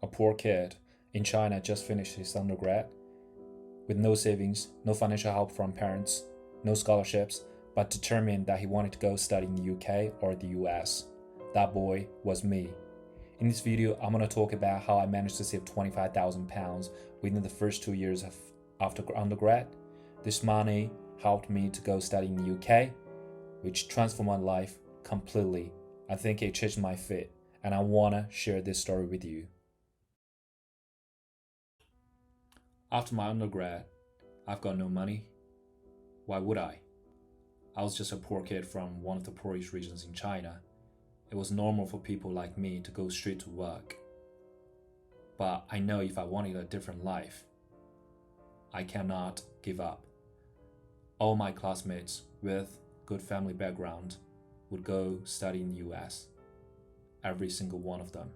a poor kid in China just finished his undergrad, with no savings, no financial help from parents, no scholarships, but determined that he wanted to go study in the UK or the US. That boy was me. In this video, I'm going to talk about how I managed to save £25,000 within the first 2 years after undergrad. This money helped me to go study in the UK, which transformed my life completely. I think it changed my fate, and I want to share this story with you. After my undergrad, I've got no money. Why would I? I was just a poor kid from one of the poorest regions in China. It was normal for people like me to go straight to work. But I know if I wanted a different life, I cannot give up. All my classmates with good family background would go study in the US. Every single one of them.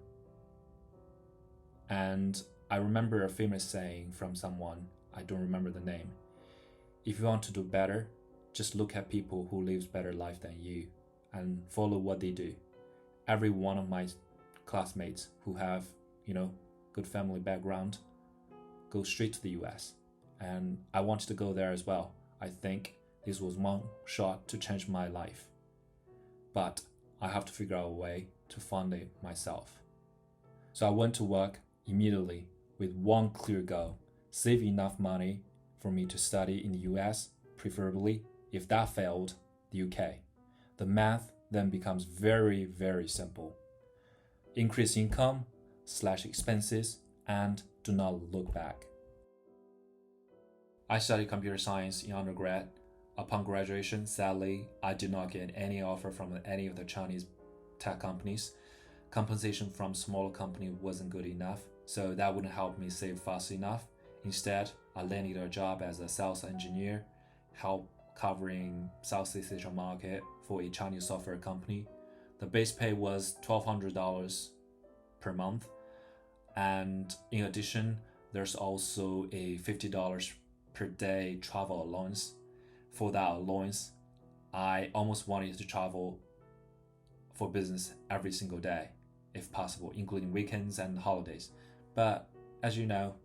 And I remember a famous saying from someone, I don't remember the name. If you want to do better, just look at people who live better life than you and follow what they do. Every one of my classmates who have, good family background go straight to the US. And I wanted to go there as well. I think this was one shot to change my life. But I have to figure out a way to fund it myself. So I went to work immediately with one clear goal: save enough money for me to study in the US, preferably, if that failed, the UK. The math then becomes very, very simple. Increase income, slash expenses, and do not look back. I studied computer science in undergrad. Upon graduation, sadly, I did not get any offer from any of the Chinese tech companies. Compensation from smaller company wasn't good enough, so that wouldn't help me save fast enough. Instead, I landed a job as a sales engineer, help covering Southeast Asia market for a Chinese software company. The base pay was $1,200 per month, and in addition, there's also a $50 per day travel allowance. For that allowance, I almost wanted to travel for business every single day, if possible, including weekends and holidays. But as you know,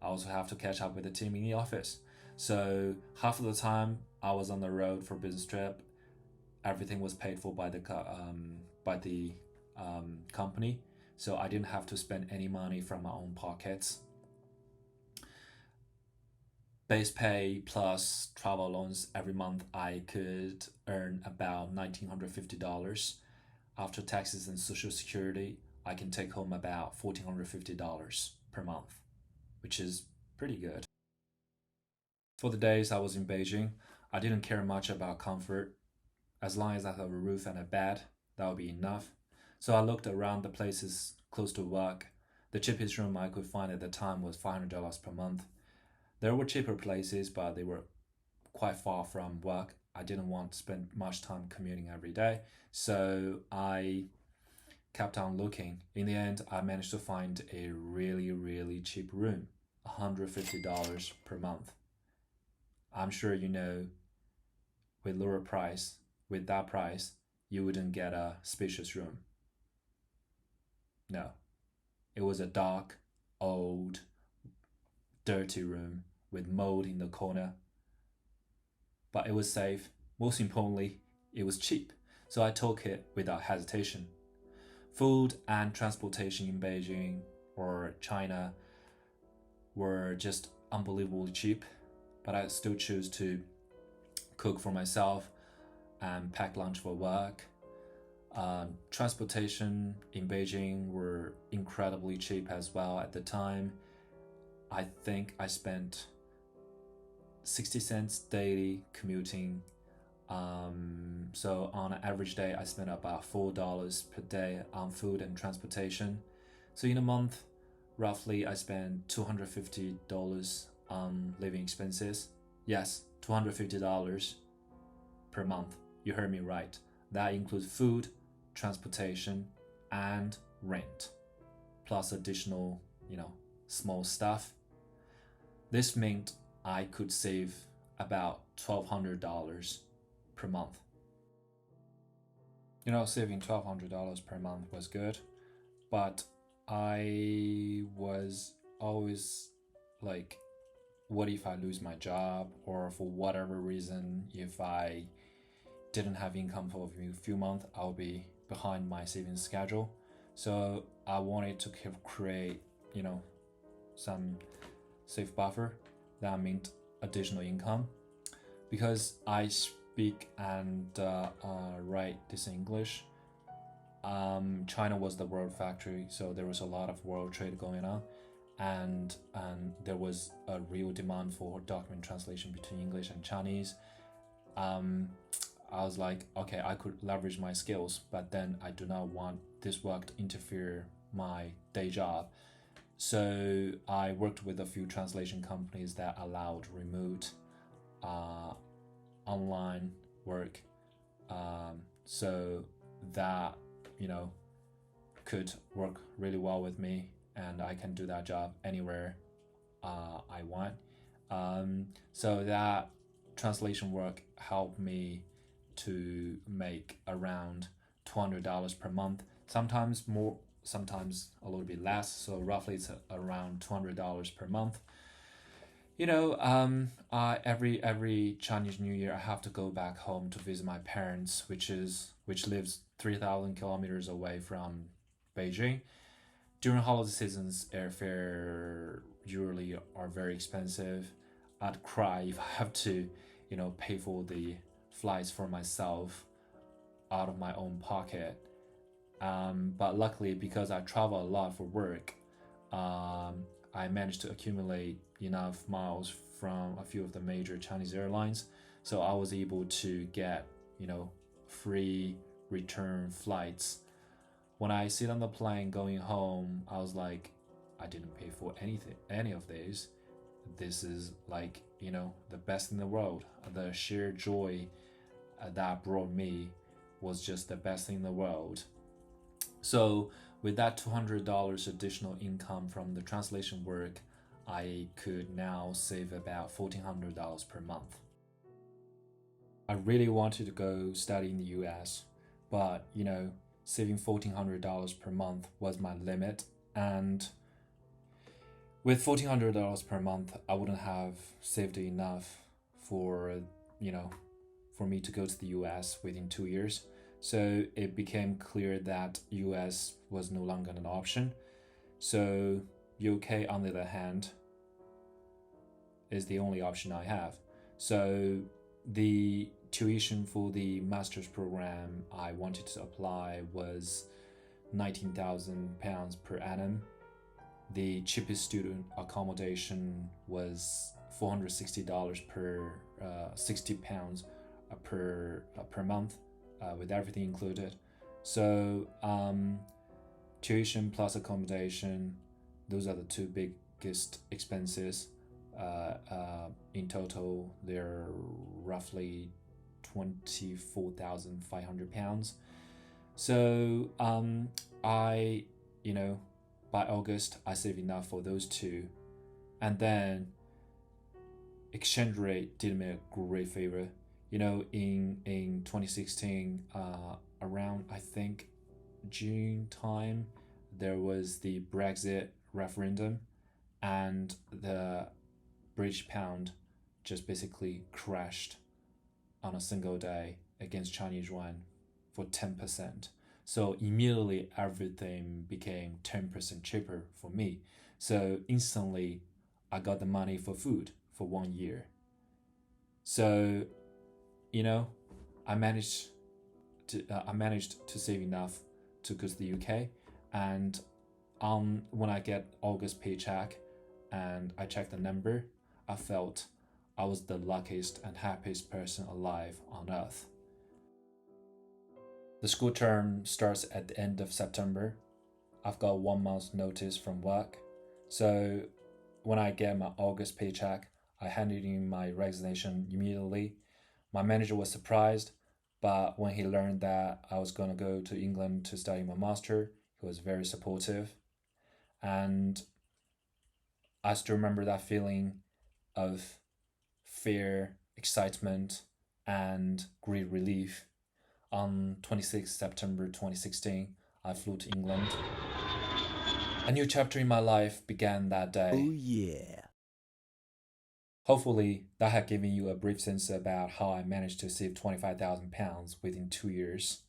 I also have to catch up with the team in the office. So half of the time I was on the road for business trip. Everything was paid for by the company, so I didn't have to spend any money from my own pockets. Base pay plus travel allowance every month, I could earn about $1,950. After taxes and social security, I can take home about $1,450 per month, which is pretty good. For the days I was in Beijing, I didn't care much about comfort. As long as I have a roof and a bed, that would be enough. So I looked around the places close to work. The cheapest room I could find at the time was $500 per month. There were cheaper places, but they were quite far from work. I didn't want to spend much time commuting every day, so I kept on looking. In the end, I managed to find a really, really cheap room, $150 per month. I'm sure you know, with that price, you wouldn't get a spacious room. No, it was a dark, old, dirty room with mold in the corner. But it was safe. Most importantly, it was cheap, so I took it without hesitation. Food and transportation in Beijing or China were just unbelievably cheap, but I still choose to cook for myself and pack lunch for work. Transportation in Beijing were incredibly cheap as well at the time. I think I spent 60 cents daily commuting. So on an average day, I spent about $4 per day on food and transportation. So in a month, roughly, I spent $250 on living expenses. Yes, $250 per month. You heard me right. That includes food, transportation, and rent, plus additional, small stuff. This meant I could save about $1,200 per month. Saving $1,200 per month was good, but I was always like, what if I lose my job, or for whatever reason, if I didn't have income for a few months, I'll be behind my savings schedule. So I wanted to create, some safe buffer that meant additional income. Because I speak and write this in English, China was the world factory, so there was a lot of world trade going on, and there was a real demand for document translation between English and Chinese. Um, I was like, okay, I could leverage my skills, but then I do not want this work to interfere my day job. So I worked with a few translation companies that allowed remote uh, online work, so that you know could work really well with me, and I can do that job anywhere I want. So that translation work helped me to make around $200 per month, sometimes more, sometimes a little bit less. So roughly it's around $200 per month. Every Chinese New Year I have to go back home to visit my parents, which lives 3,000 kilometers away from Beijing. During holiday seasons, airfare usually are very expensive. I'd cry if I have to, pay for the flights for myself out of my own pocket. But luckily, because I travel a lot for work, I managed to accumulate enough miles from a few of the major Chinese airlines, so I was able to get free return flights. When I sit on the plane going home, I was like, I didn't pay for any of these. This is like the best in the world. The sheer joy that brought me was just the best thing in the world. So with that $200 additional income from the translation work, I could now save about $1,400 per month. I really wanted to go study in the US, but saving $1,400 per month was my limit. And with $1,400 per month, I wouldn't have saved enough for, for me to go to the US within 2 years. So it became clear that US was no longer an option. So UK, on the other hand, is the only option I have. So the tuition for the master's program I wanted to apply was £19,000 per annum. The cheapest student accommodation was $460 per £60 per month, with everything included. So tuition plus accommodation, those are the two biggest expenses. In total, they're roughly £24,500. So I, by August, I saved enough for those two, and then exchange rate did me a great favor. In 2016, around I think June time, there was the Brexit referendum, and the British pound just basically crashed on a single day against Chinese yuan for 10%. So immediately everything became 10% cheaper for me. So instantly I got the money for food for 1 year. So, I managed to save enough to go to the UK, and when I get August paycheck and I checked the number, I felt I was the luckiest and happiest person alive on earth. The school term starts at the end of September. I've got 1 month's notice from work. So when I get my August paycheck, I handed in my resignation immediately. My manager was surprised, but when he learned that I was going to go to England to study my master, he was very supportive. And I still remember that feeling of fear, excitement, and great relief. On 26 September 2016, I flew to England. A new chapter in my life began that day. Oh yeah. Hopefully, that had given you a brief sense about how I managed to save £25,000 within 2 years.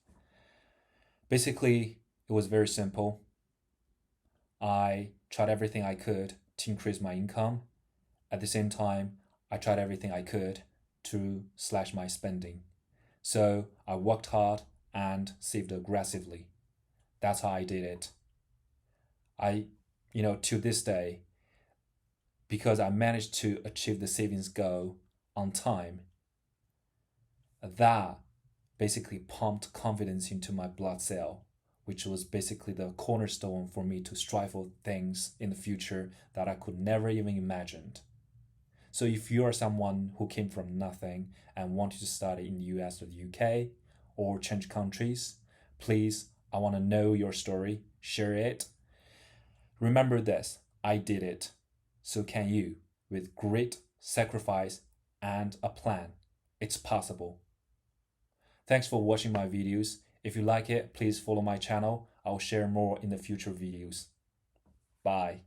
Basically, it was very simple. I tried everything I could to increase my income. At the same time, I tried everything I could to slash my spending. So I worked hard and saved aggressively. That's how I did it. I, to this day, because I managed to achieve the savings goal on time, that basically pumped confidence into my blood cell, which was basically the cornerstone for me to strive for things in the future that I could never even imagine. So if you are someone who came from nothing and wanted to study in the US or the UK or change countries, please, I want to know your story, share it. Remember this, I did it. So can you, with grit, sacrifice, and a plan. It's possible. Thanks for watching my videos. If you like it, please follow my channel. I'll share more in the future videos. Bye.